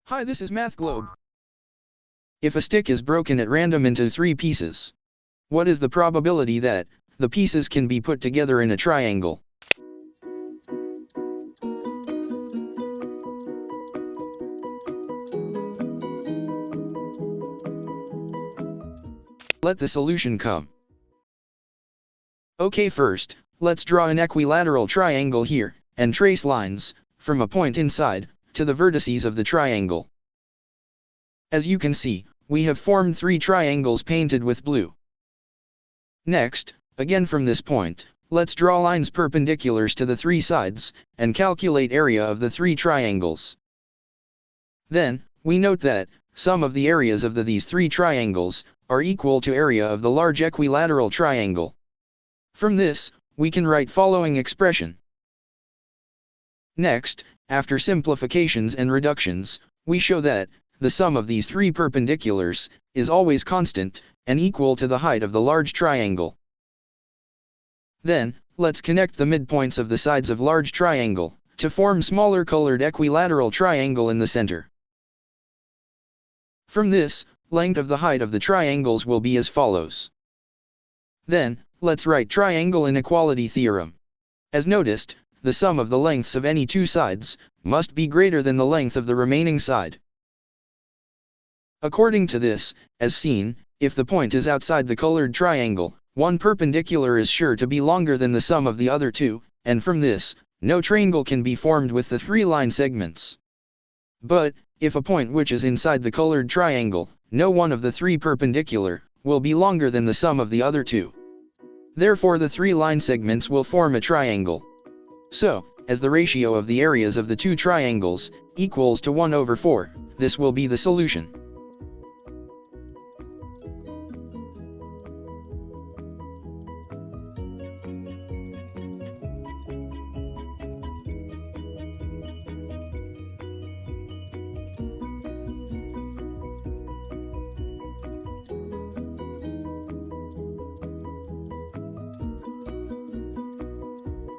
Hi, this is Math Globe. If a stick is broken at random into 3 pieces, what is the probability that the pieces can be put together in a triangle? Let the solution come. Okay, first, let's draw an equilateral triangle here, and trace lines from a point inside to the vertices of the triangle. As you can see, we have formed 3 triangles painted with blue. Next, again from this point, let's draw lines perpendiculars to the 3 sides, and calculate area of the 3 triangles. Then, we note that sum of the areas of these 3 triangles are equal to area of the large equilateral triangle. From this, we can write following expression. Next, after simplifications and reductions, we show that the sum of these 3 perpendiculars is always constant and equal to the height of the large triangle. Then, let's connect the midpoints of the sides of large triangle to form smaller colored equilateral triangle in the center. From this, length of the height of the triangles will be as follows. Then, let's write triangle inequality theorem. As noticed, the sum of the lengths of any 2 sides must be greater than the length of the remaining side. According to this, as seen, if the point is outside the colored triangle, one perpendicular is sure to be longer than the sum of the other 2, and from this, no triangle can be formed with the 3 line segments. But, if a point which is inside the colored triangle, no one of the 3 perpendicular will be longer than the sum of the other 2. Therefore the 3 line segments will form a triangle. So, as the ratio of the areas of the 2 triangles equals to 1/4, this will be the solution.